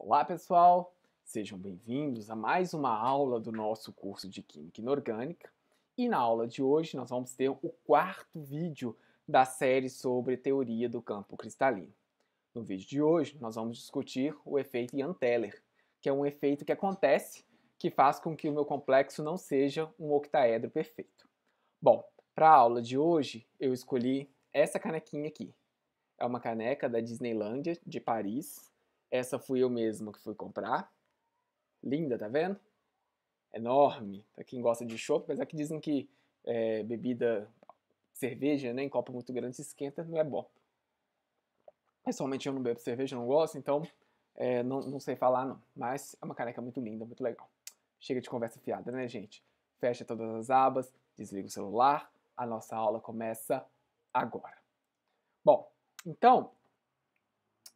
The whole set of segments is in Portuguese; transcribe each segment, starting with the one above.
Olá, pessoal! Sejam bem-vindos a mais uma aula do nosso curso de Química Inorgânica. E na aula de hoje nós vamos ter o quarto vídeo da série sobre teoria do campo cristalino. No vídeo de hoje nós vamos discutir o efeito Ian-Teller, que é um efeito que acontece que faz com que o meu complexo não seja um octaedro perfeito. Bom, para a aula de hoje eu escolhi essa canequinha aqui. É uma caneca da Disneylândia de Paris. Essa fui eu mesmo que fui comprar. Linda, tá vendo? Enorme. Pra quem gosta de chopp, apesar que dizem que bebida, cerveja, né, em copo muito grande se esquenta, não é bom. Pessoalmente eu não bebo cerveja, não gosto, então não sei falar não. Mas é uma caneca muito linda, muito legal. Chega de conversa fiada, né, gente? Fecha todas as abas, desliga o celular. A nossa aula começa agora. Bom, então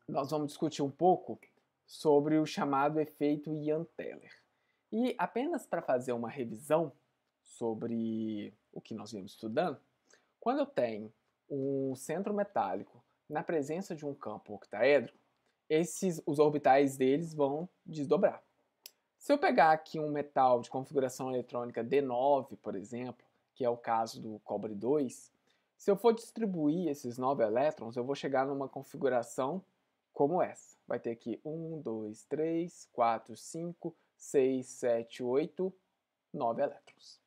nós vamos discutir um pouco sobre o chamado efeito Ian-Teller. E apenas para fazer uma revisão sobre o que nós viemos estudando, quando eu tenho um centro metálico na presença de um campo octaédrico, os orbitais deles vão desdobrar. Se eu pegar aqui um metal de configuração eletrônica D9, por exemplo, que é o caso do cobre 2, se eu for distribuir esses 9 elétrons, eu vou chegar numa configuração como essa. Vai ter aqui 1, 2, 3, 4, 5, 6, 7, 8, 9 elétrons.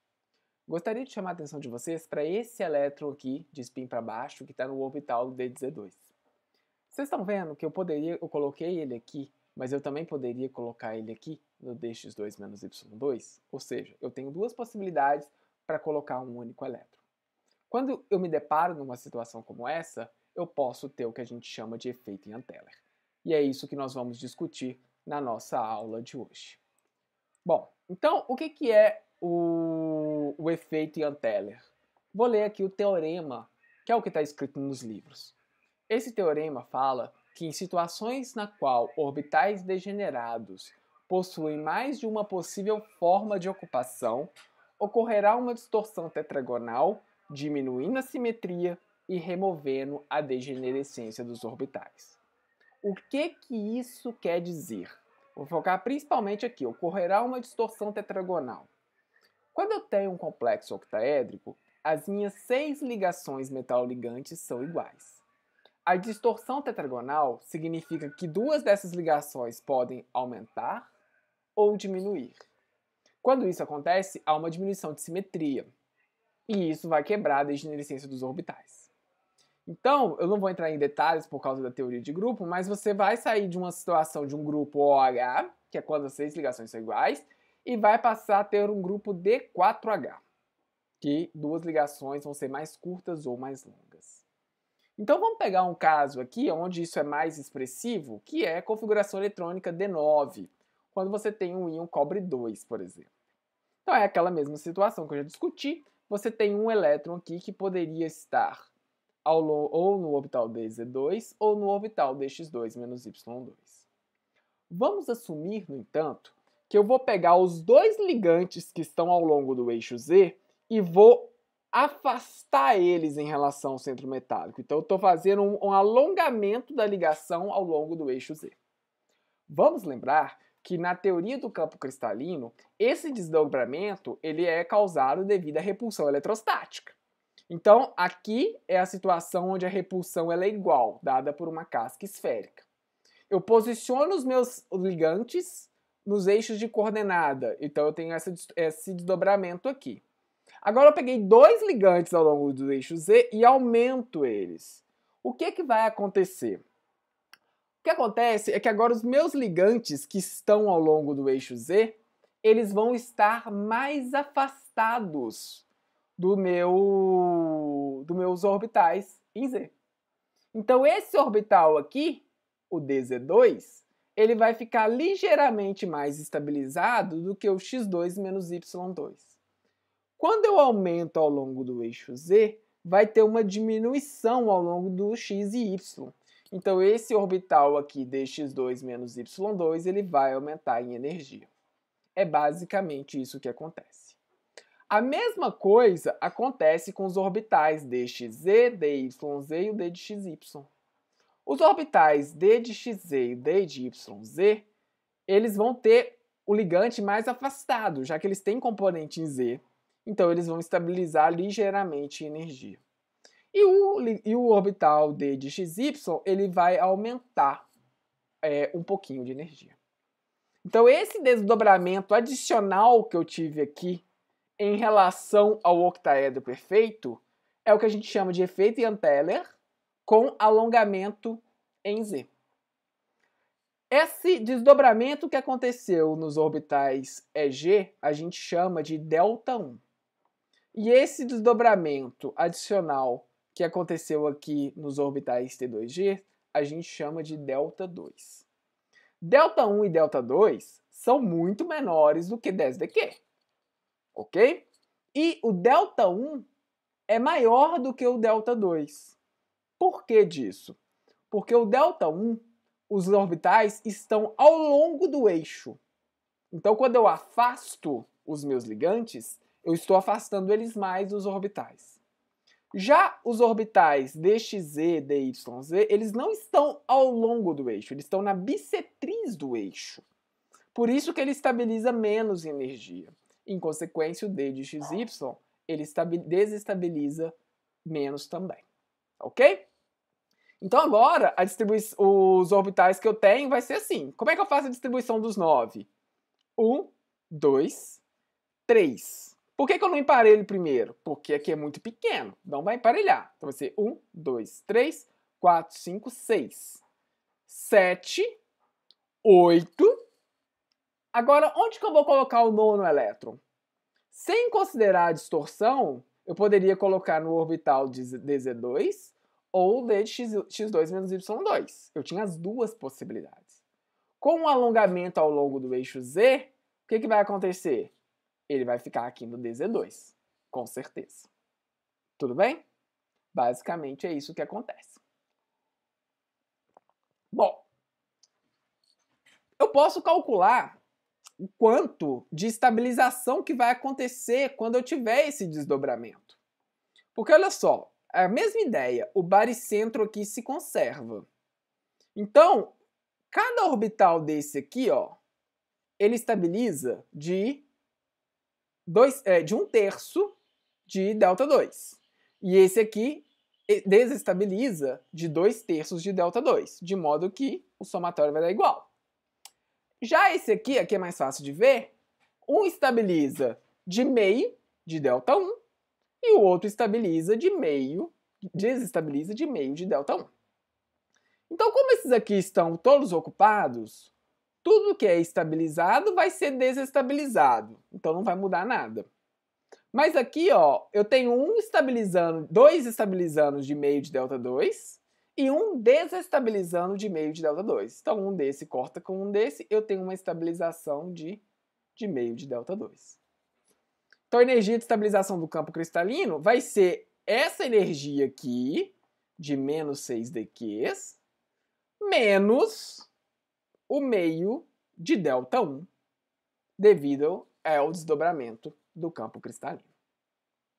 Gostaria de chamar a atenção de vocês para esse elétron aqui, de spin para baixo, que está no orbital DZ2. Vocês estão vendo que eu coloquei ele aqui, mas eu também poderia colocar ele aqui no dx2 menos y2? Ou seja, eu tenho duas possibilidades para colocar um único elétron. Quando eu me deparo numa situação como essa, eu posso ter o que a gente chama de efeito Ian-Teller. E é isso que nós vamos discutir na nossa aula de hoje. Bom, então o que é o efeito Ian-Teller? Vou ler aqui o teorema, que é o que está escrito nos livros. Esse teorema fala que em situações na qual orbitais degenerados possuem mais de uma possível forma de ocupação, ocorrerá uma distorção tetragonal, diminuindo a simetria e removendo a degenerescência dos orbitais. O que isso quer dizer? Vou focar principalmente aqui. Ocorrerá uma distorção tetragonal. Quando eu tenho um complexo octaédrico, as minhas 6 ligações metal-ligantes são iguais. A distorção tetragonal significa que duas dessas ligações podem aumentar ou diminuir. Quando isso acontece, há uma diminuição de simetria. E isso vai quebrar a degenerescência dos orbitais. Então, eu não vou entrar em detalhes por causa da teoria de grupo, mas você vai sair de uma situação de um grupo OH, que é quando as 6 ligações são iguais, e vai passar a ter um grupo D4H, que duas ligações vão ser mais curtas ou mais longas. Então vamos pegar um caso aqui onde isso é mais expressivo, que é a configuração eletrônica D9, quando você tem um íon cobre 2, por exemplo. Então é aquela mesma situação que eu já discuti, você tem um elétron aqui que poderia estar ou no orbital DZ2 ou no orbital DX2 menos Y2. Vamos assumir, no entanto, que eu vou pegar os dois ligantes que estão ao longo do eixo Z e vou afastar eles em relação ao centro metálico. Então eu estou fazendo um alongamento da ligação ao longo do eixo Z. Vamos lembrar que na teoria do campo cristalino, esse desdobramento ele é causado devido à repulsão eletrostática. Então aqui é a situação onde a repulsão ela é igual, dada por uma casca esférica. Eu posiciono os meus ligantes nos eixos de coordenada, então eu tenho esse desdobramento aqui. Agora eu peguei dois ligantes ao longo do eixo Z e aumento eles. O que vai acontecer? O que acontece é que agora os meus ligantes que estão ao longo do eixo Z, eles vão estar mais afastados dos meus orbitais em Z. Então esse orbital aqui, o DZ2, ele vai ficar ligeiramente mais estabilizado do que o X2 menos Y2. Quando eu aumento ao longo do eixo Z, vai ter uma diminuição ao longo do X e Y. Então esse orbital aqui, dx2 menos y2, ele vai aumentar em energia. É basicamente isso que acontece. A mesma coisa acontece com os orbitais dxz, dyz e o ddxy. Os orbitais d de xz e d de yz, eles vão ter o ligante mais afastado, já que eles têm componente em Z, então eles vão estabilizar ligeiramente energia. E o orbital D de XY, ele vai aumentar um pouquinho de energia. Então esse desdobramento adicional que eu tive aqui em relação ao octaedro perfeito é o que a gente chama de efeito Ian Teller com alongamento em Z. Esse desdobramento que aconteceu nos orbitais EG, a gente chama de delta-1. E esse desdobramento adicional que aconteceu aqui nos orbitais T2G, a gente chama de delta-2. Delta-1 e delta-2 são muito menores do que 10dQ, ok? E o delta-1 é maior do que o delta-2. Por que disso? Porque o delta-1, os orbitais estão ao longo do eixo. Então, quando eu afasto os meus ligantes, eu estou afastando eles mais dos orbitais. Já os orbitais DXZ, DYZ, eles não estão ao longo do eixo, eles estão na bissetriz do eixo. Por isso que ele estabiliza menos energia. Em consequência, o D de XY, ele desestabiliza menos também. Ok? Então agora, os orbitais que eu tenho vai ser assim. Como é que eu faço a distribuição dos 9? 1, 2, 3. Por que eu não emparelho primeiro? Porque aqui é muito pequeno, não vai emparelhar. Então vai ser 1, 2, 3, 4, 5, 6, 7, 8. Agora, onde que eu vou colocar o nono elétron? Sem considerar a distorção, eu poderia colocar no orbital de DZ2 ou D de x2 menos y2. Eu tinha as duas possibilidades. Com o alongamento ao longo do eixo Z, o que vai acontecer? Ele vai ficar aqui no DZ2, com certeza. Tudo bem? Basicamente é isso que acontece. Bom, eu posso calcular o quanto de estabilização que vai acontecer quando eu tiver esse desdobramento. Porque olha só, a mesma ideia, o baricentro aqui se conserva. Então, cada orbital desse aqui, ó, ele estabiliza de 1/3 de delta-2. E esse aqui desestabiliza de 2/3 de delta-2, de modo que o somatório vai dar igual. Já esse aqui é mais fácil de ver, um estabiliza de meio de delta-1 e o outro desestabiliza de meio de delta-1. Então, como esses aqui estão todos ocupados, tudo que é estabilizado vai ser desestabilizado, então não vai mudar nada. Mas aqui, ó, eu tenho dois estabilizando de meio de delta-2 e um desestabilizando de meio de delta-2. Então, um desse corta com um desse, eu tenho uma estabilização de meio de delta-2. Então, a energia de estabilização do campo cristalino vai ser essa energia aqui, de menos 6dQs, menos o meio de delta-1, devido ao desdobramento do campo cristalino.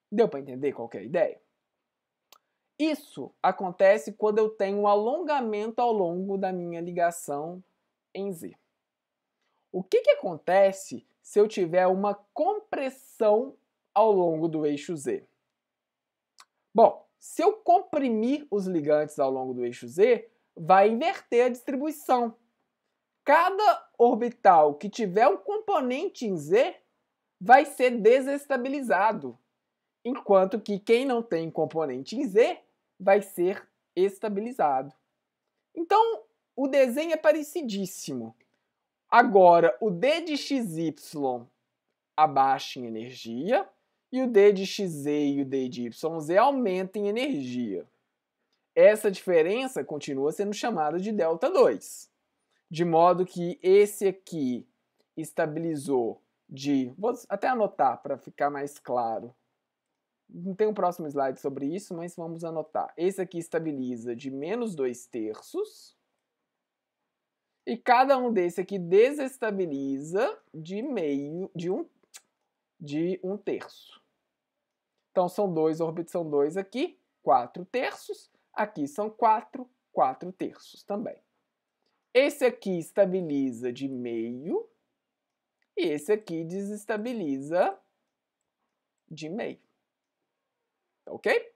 Deu para entender qual que é a ideia? Isso acontece quando eu tenho um alongamento ao longo da minha ligação em Z. O que acontece se eu tiver uma compressão ao longo do eixo Z? Bom, se eu comprimir os ligantes ao longo do eixo Z, vai inverter a distribuição. Cada orbital que tiver um componente em Z vai ser desestabilizado, enquanto que quem não tem componente em Z vai ser estabilizado. Então, o desenho é parecidíssimo. Agora, o D de XY abaixa em energia e o D de XZ e o D de YZ aumentam em energia. Essa diferença continua sendo chamada de delta-2. De modo que esse aqui estabilizou vou até anotar para ficar mais claro. Não tem um próximo slide sobre isso, mas vamos anotar. Esse aqui estabiliza de menos 2/3. E cada um desse aqui desestabiliza de 1/3. Então são dois aqui, 4/3. Aqui são 4/3 também. Esse aqui estabiliza de meio e esse aqui desestabiliza de meio. Ok?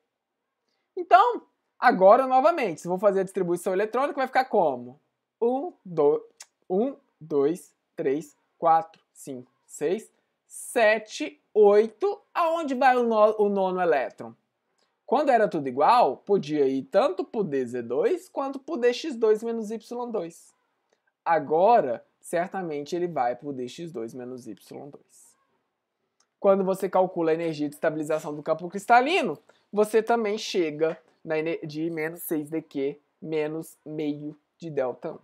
Então, agora, novamente, se eu vou fazer a distribuição eletrônica, vai ficar como? 1, 2, 3, 4, 5, 6, 7, 8. Aonde vai o nono elétron? Quando era tudo igual, podia ir tanto para o DZ2 quanto para o DX2 menos Y2. Agora, certamente ele vai para o DX2 menos Y2. Quando você calcula a energia de estabilização do campo cristalino, você também chega de menos 6dQ menos meio de ΔI.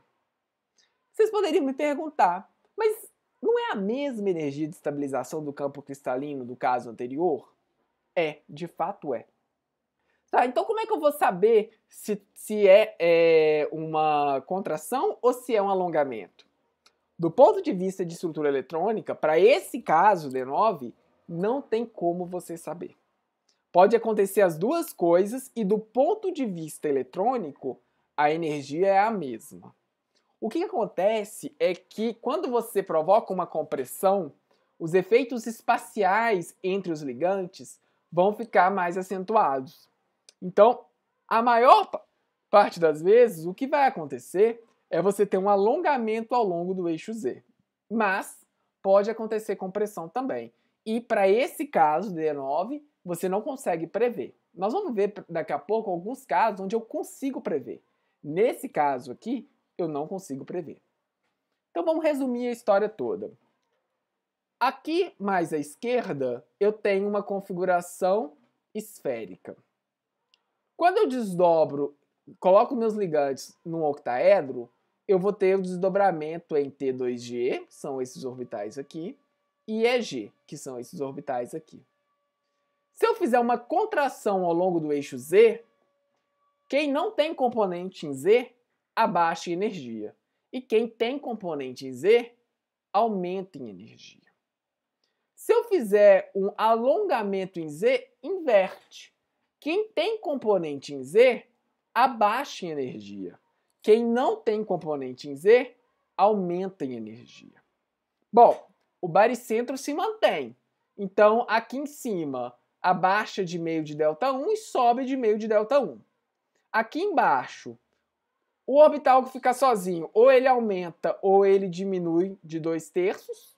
Vocês poderiam me perguntar, mas não é a mesma energia de estabilização do campo cristalino do caso anterior? É, de fato é. Tá, então como é que eu vou saber se é uma contração ou se é um alongamento? Do ponto de vista de estrutura eletrônica, para esse caso D9, não tem como você saber. Pode acontecer as duas coisas e do ponto de vista eletrônico, a energia é a mesma. O que acontece é que quando você provoca uma compressão, os efeitos espaciais entre os ligantes vão ficar mais acentuados. Então, a maior parte das vezes, o que vai acontecer é você ter um alongamento ao longo do eixo Z. Mas pode acontecer compressão também. E para esse caso, D9, você não consegue prever. Nós vamos ver daqui a pouco alguns casos onde eu consigo prever. Nesse caso aqui, eu não consigo prever. Então vamos resumir a história toda. Aqui, mais à esquerda, eu tenho uma configuração esférica. Quando eu desdobro, coloco meus ligantes num octaedro, eu vou ter o desdobramento em T2G, que são esses orbitais aqui, e EG, que são esses orbitais aqui. Se eu fizer uma contração ao longo do eixo Z, quem não tem componente em Z, abaixa em energia. E quem tem componente em Z, aumenta em energia. Se eu fizer um alongamento em Z, inverte. Quem tem componente em Z, abaixa em energia. Quem não tem componente em Z, aumenta em energia. Bom, o baricentro se mantém. Então, aqui em cima, abaixa de meio de ΔI e sobe de meio de ΔI. Aqui embaixo, o orbital que fica sozinho, ou ele aumenta ou ele diminui de 2/3.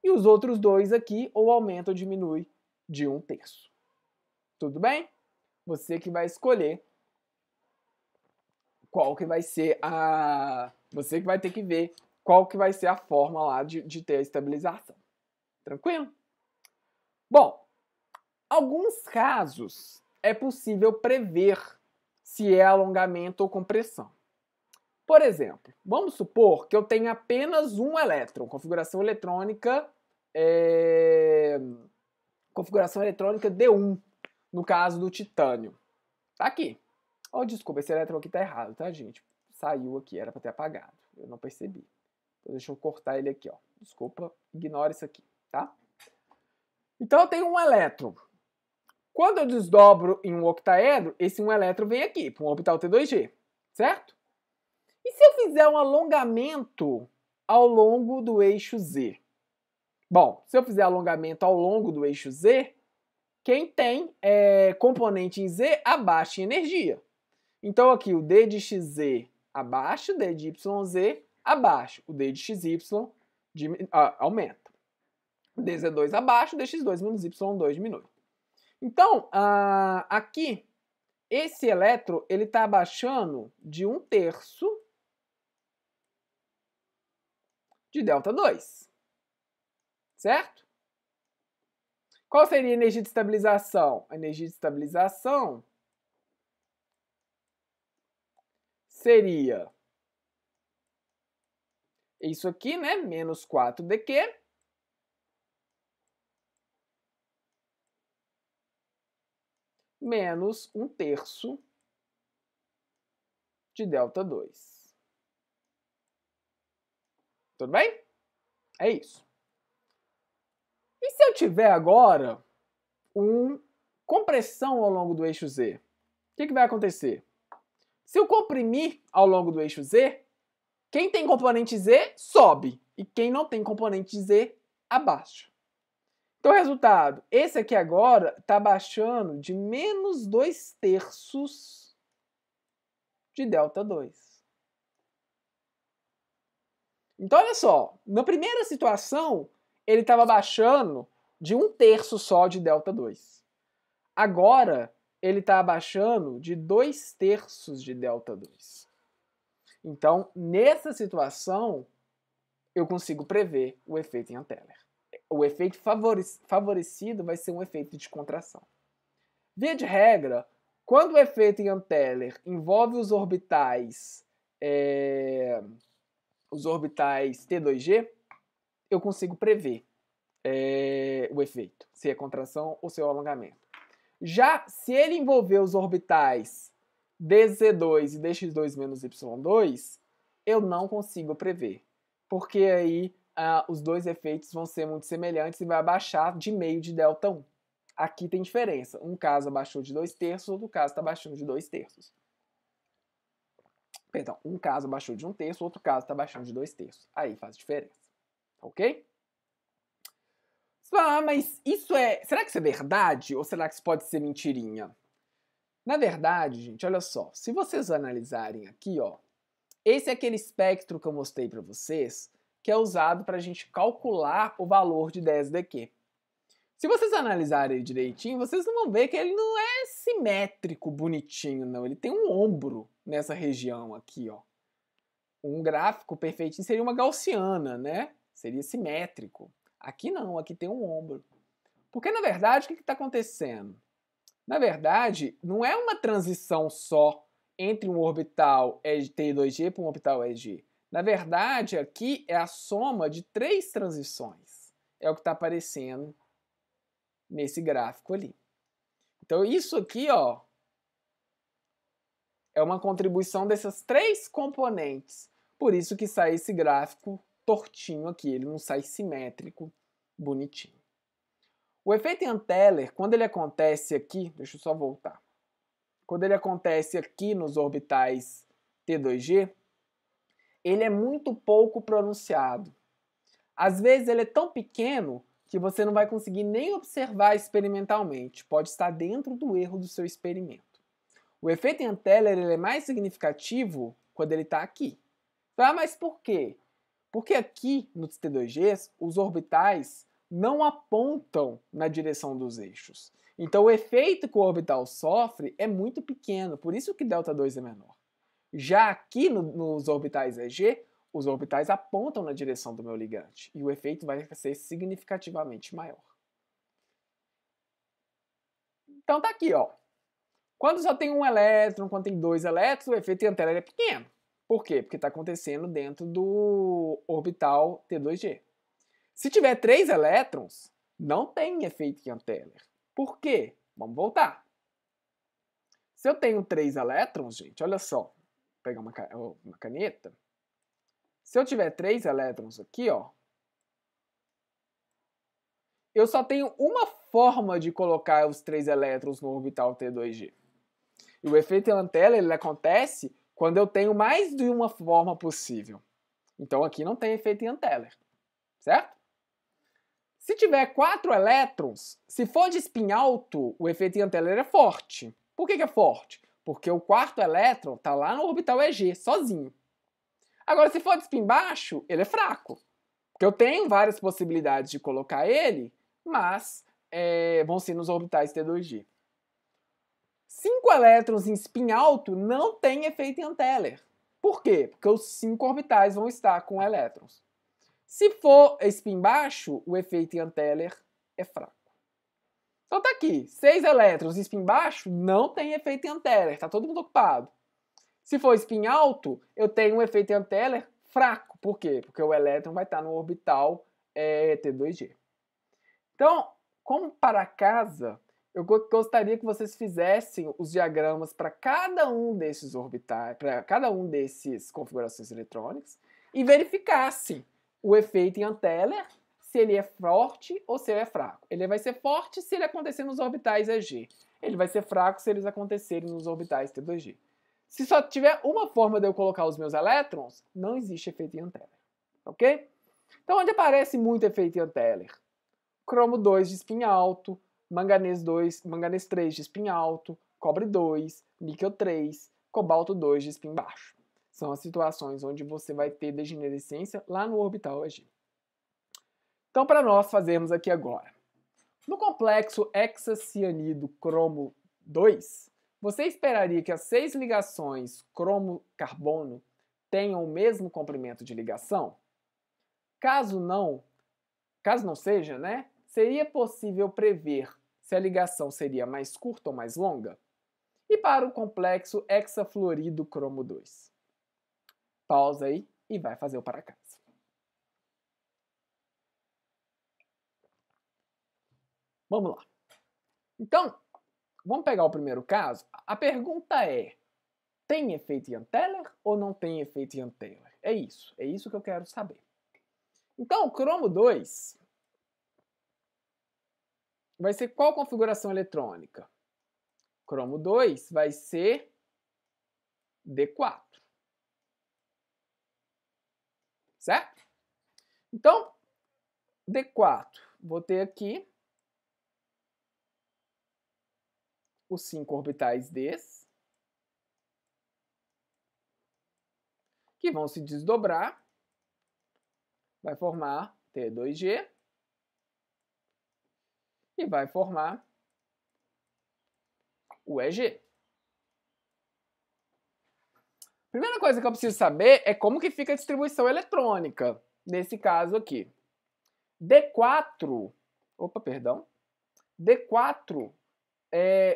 E os outros dois aqui, ou aumenta ou diminui de 1/3. Tudo bem? Você que vai escolher qual que vai ser a... Você que vai ter que ver qual que vai ser a forma lá de ter a estabilização. Tranquilo? Bom, alguns casos é possível prever se é alongamento ou compressão. Por exemplo, vamos supor que eu tenho apenas um elétron, configuração eletrônica D1, no caso do titânio. Tá aqui. Oh, desculpa, esse elétron aqui tá errado, tá, gente? Saiu aqui, era para ter apagado. Eu não percebi. Então, deixa eu cortar ele aqui, ó. Desculpa, ignora isso aqui, tá? Então, eu tenho um elétron. Quando eu desdobro em um octaedro, esse um elétron vem aqui, para um orbital T2G, certo? E se eu fizer um alongamento ao longo do eixo Z? Bom, se eu fizer alongamento ao longo do eixo Z, quem tem componente em Z abaixa em energia. Então aqui o D de XZ abaixa, o D de YZ abaixa, o D de XY aumenta. O DZ2 abaixa, o DX2 menos Y2 diminui. Então, aqui, esse elétron ele está abaixando de 1/3 de ΔI. Certo? Qual seria a energia de estabilização? A energia de estabilização seria isso aqui, né? Menos 4dQ menos 1/3 de ΔI. Tudo bem? É isso. E se eu tiver agora uma compressão ao longo do eixo Z? O que vai acontecer? Se eu comprimir ao longo do eixo Z, Quem tem componente Z, sobe. E quem não tem componente Z, abaixa. Então, resultado, esse aqui agora está baixando de menos 2/3 de ΔH. Então, olha só, na primeira situação, ele estava baixando de 1/3 só de ΔH. Agora, ele está abaixando de 2/3 de ΔH. Então, nessa situação, eu consigo prever o efeito em Anteller. O efeito favorecido vai ser um efeito de contração. Via de regra, quando o efeito em Anteller envolve os orbitais T2G, eu consigo prever o efeito, se é contração ou se é alongamento. Já se ele envolver os orbitais dz2 e dx2 menos y2, eu não consigo prever, porque aí os dois efeitos vão ser muito semelhantes e vai abaixar de meio de ΔH. Aqui tem diferença. Um caso abaixou de 2/3, outro caso está abaixando de 2/3. Perdão, um caso abaixou de 1/3, outro caso está abaixando de 2/3. Aí faz diferença. Ok? Mas isso será que isso é verdade ou será que isso pode ser mentirinha? Na verdade, gente, olha só. Se vocês analisarem aqui, ó, esse é aquele espectro que eu mostrei para vocês, que é usado para a gente calcular o valor de 10dQ. Se vocês analisarem ele direitinho, vocês vão ver que ele não é simétrico, bonitinho, não. Ele tem um ombro nessa região aqui, ó. Um gráfico perfeitinho seria uma gaussiana, né? Seria simétrico. Aqui não, aqui tem um ombro. Porque, na verdade, o que está acontecendo? Na verdade, não é uma transição só entre um orbital T2G para um orbital EG. Na verdade, aqui é a soma de 3 transições. É o que está aparecendo nesse gráfico ali. Então, isso aqui, ó, é uma contribuição dessas 3 componentes. Por isso que sai esse gráfico tortinho aqui, ele não sai simétrico, bonitinho. O efeito em Anteller, quando ele acontece aqui, deixa eu só voltar. Quando ele acontece aqui nos orbitais T2G, ele é muito pouco pronunciado. Às vezes ele é tão pequeno que você não vai conseguir nem observar experimentalmente. Pode estar dentro do erro do seu experimento. O efeito em Anteller ele é mais significativo quando ele está aqui. Mas por quê? Porque aqui nos T2Gs, os orbitais não apontam na direção dos eixos. Então o efeito que o orbital sofre é muito pequeno, por isso que ΔH é menor. Já aqui nos orbitais EG, os orbitais apontam na direção do meu ligante e o efeito vai ser significativamente maior. Então tá aqui, ó. Quando só tem um elétron, quando tem 2 elétrons, o efeito em Anteller é pequeno. Por quê? Porque está acontecendo dentro do orbital T2G. Se tiver 3 elétrons, não tem efeito em Anteller. Por quê? Vamos voltar. Se eu tenho 3 elétrons, gente, olha só. Vou pegar uma caneta. Se eu tiver 3 elétrons aqui, ó, eu só tenho uma forma de colocar os 3 elétrons no orbital T2G. E o efeito em Anteller ele acontece quando eu tenho mais de uma forma possível. Então aqui não tem efeito em Anteller, certo? Se tiver 4 elétrons, se for de spin alto, o efeito em Anteller é forte. Por que é forte? Porque o 4º elétron está lá no orbital EG, sozinho. Agora, se for de spin baixo, ele é fraco. Porque eu tenho várias possibilidades de colocar ele, mas vão ser nos orbitais T2G. 5 elétrons em spin alto não tem efeito em Anteller. Por quê? Porque os 5 orbitais vão estar com elétrons. Se for spin baixo, o efeito em Anteller é fraco. Então tá aqui, 6 elétrons em spin baixo não tem efeito em Anteller, tá todo mundo ocupado. Se for spin alto, eu tenho um efeito em Anteller fraco. Por quê? Porque o elétron vai estar no orbital T2G. Então, como para casa, eu gostaria que vocês fizessem os diagramas para cada um desses orbitais, para cada um desses configurações eletrônicas e verificassem o efeito em Anteller, se ele é forte ou se ele é fraco. Ele vai ser forte se ele acontecer nos orbitais EG. Ele vai ser fraco se eles acontecerem nos orbitais T2G. Se só tiver uma forma de eu colocar os meus elétrons, não existe efeito Ian Teller, ok? Então, onde aparece muito efeito Ian Teller? Cromo 2 de spin alto, manganês 3 de spin alto, cobre 2, níquel 3, cobalto 2 de spin baixo. São as situações onde você vai ter degenerescência lá no orbital EG. Então, para nós fazermos aqui agora. No complexo hexacianido cromo 2, você esperaria que as 6 ligações cromo-carbono tenham o mesmo comprimento de ligação? Caso não seja, né, seria possível prever se a ligação seria mais curta ou mais longa? E para o complexo hexafluorido cromo 2? Pausa aí e vai fazer o para casa. Vamos lá. Então, vamos pegar o primeiro caso. A pergunta é: tem efeito Ian Teller ou não tem efeito Ian Teller? É isso que eu quero saber. Então, o cromo 2 vai ser qual configuração eletrônica? Cromo 2 vai ser D4. Certo? Então, D4, vou ter aqui os 5 orbitais Ds, que vão se desdobrar, vai formar T2G, e vai formar o EG. Primeira coisa que eu preciso saber é como que fica a distribuição eletrônica, nesse caso aqui. D4,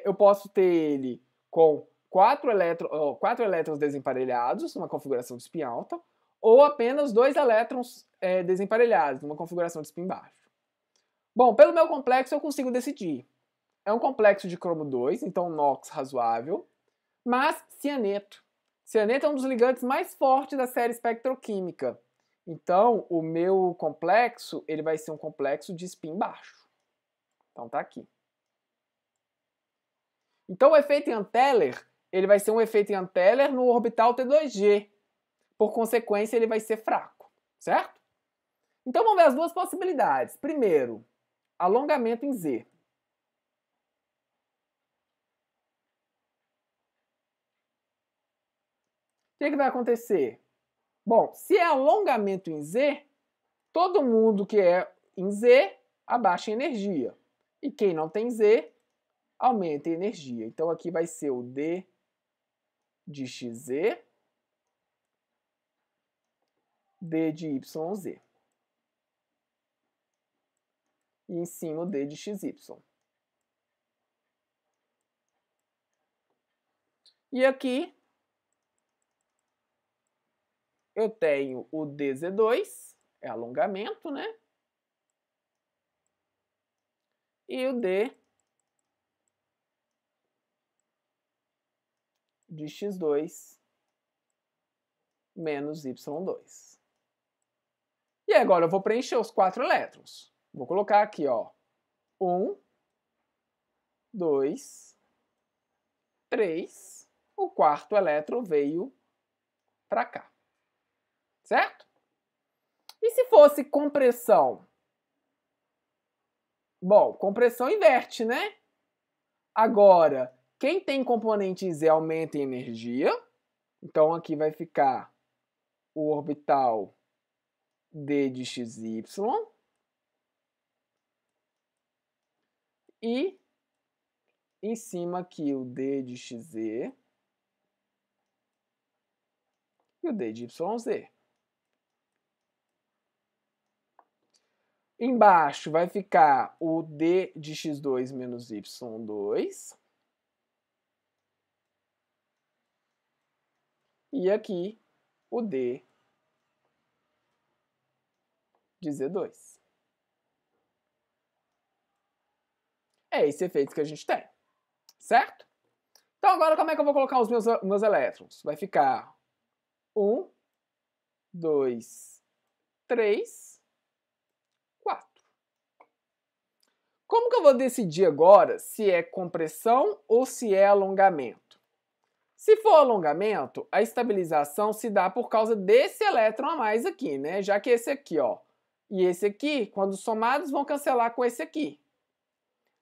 eu posso ter ele com 4 elétrons desemparelhados, numa configuração de spin alta, ou apenas 2 elétrons desemparelhados, numa configuração de spin baixo. Bom, pelo meu complexo eu consigo decidir. É um complexo de cromo 2, então NOx razoável, mas cianeto. Cianeto é um dos ligantes mais fortes da série espectroquímica. Então, o meu complexo ele vai ser um complexo de spin baixo. Então tá aqui. Então o efeito Ian Teller, ele vai ser um efeito Ian Teller no orbital T2G. Por consequência, ele vai ser fraco, certo? Então vamos ver as duas possibilidades. Primeiro, alongamento em Z. O que vai acontecer? Bom, se é alongamento em Z, todo mundo que é em Z abaixa em energia. E quem não tem Z, aumenta em energia. Então aqui vai ser o D de XZ, D de YZ. E em cima o D de XY. E aqui eu tenho o DZ2, é alongamento, né? E o D de X2 menos Y2. E agora eu vou preencher os 4 elétrons. Vou colocar aqui, ó, 1, 2, 3. O quarto elétron veio para cá. Certo? E se fosse compressão? Bom, compressão inverte, né? Agora, quem tem componente Z aumenta em energia. Então aqui vai ficar o orbital D de XY. E em cima aqui o D de XZ e o D de YZ. Embaixo vai ficar o D de X2 menos Y2. E aqui o D de Z2. É esse efeito que a gente tem, certo? Então agora como é que eu vou colocar os meus elétrons? Vai ficar 1, 2, 3, 4. Como que eu vou decidir agora se é compressão ou se é alongamento? Se for alongamento, a estabilização se dá por causa desse elétron a mais aqui, né? Já que esse aqui, ó, e esse aqui, quando somados, vão cancelar com esse aqui.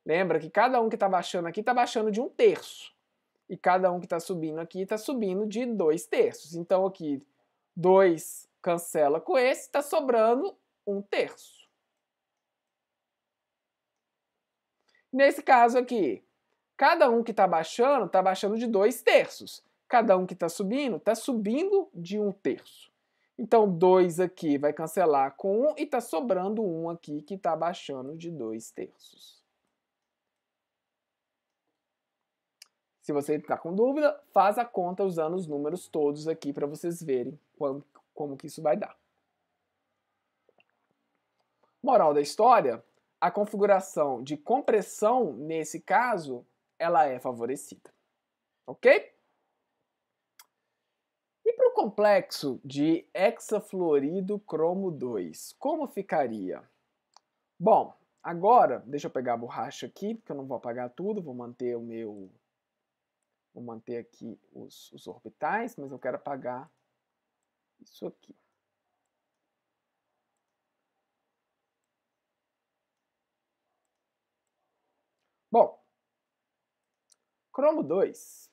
Lembra que cada um que está baixando aqui está baixando de 1/3. E cada um que está subindo aqui está subindo de 2/3. Então aqui 2 cancela com esse, está sobrando 1/3. Nesse caso aqui, cada um que está baixando de 2/3. Cada um que está subindo de 1/3. Então 2 aqui vai cancelar com 1 e está sobrando 1 aqui que está baixando de 2/3. Se você está com dúvida, faz a conta usando os números todos aqui para vocês verem como que isso vai dar. Moral da história, a configuração de compressão, nesse caso, ela é favorecida. Ok? E para o complexo de hexafluorido cromo 2, como ficaria? Bom, agora, deixa eu pegar a borracha aqui, porque eu não vou apagar tudo, vou manter aqui os orbitais, mas eu quero apagar isso aqui. Bom, cromo 2,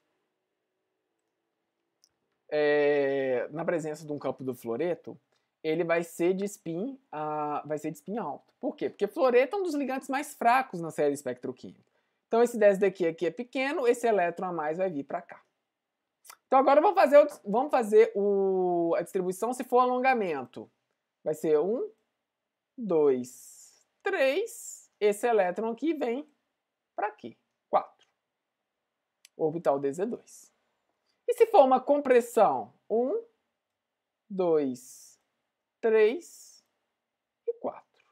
na presença de um campo do fluoreto, ele vai ser de spin alto. Por quê? Porque fluoreto é um dos ligantes mais fracos na série espectroquímica. Então esse 10 daqui é pequeno, esse elétron a mais vai vir para cá. Então agora vamos fazer a distribuição se for alongamento. Vai ser 1, 2, 3. Esse elétron aqui vem para aqui. 4. Orbital DZ2. E se for uma compressão? 1, 2, 3 e 4.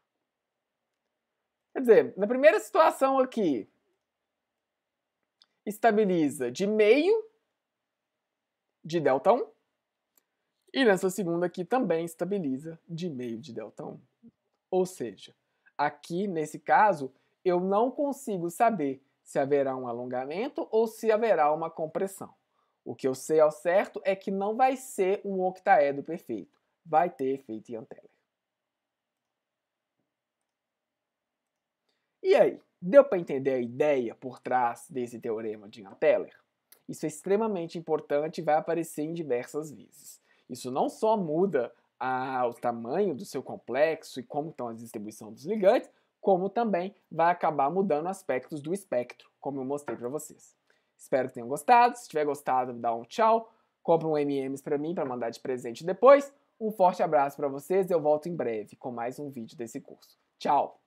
Quer dizer, na primeira situação aqui, estabiliza de meio de ΔI. E nessa segunda aqui também estabiliza de meio de ΔI. Ou seja, aqui nesse caso, eu não consigo saber se haverá um alongamento ou se haverá uma compressão. O que eu sei ao certo é que não vai ser um octaedro perfeito. Vai ter efeito Ian Teller. E aí, deu para entender a ideia por trás desse teorema de Ian Teller? Isso é extremamente importante e vai aparecer em diversas vezes. Isso não só muda o tamanho do seu complexo e como estão a distribuição dos ligantes, como também vai acabar mudando aspectos do espectro, como eu mostrei para vocês. Espero que tenham gostado. Se tiver gostado, dá um tchau. Compra um M&M's para mim para mandar de presente depois. Um forte abraço para vocês e eu volto em breve com mais um vídeo desse curso. Tchau!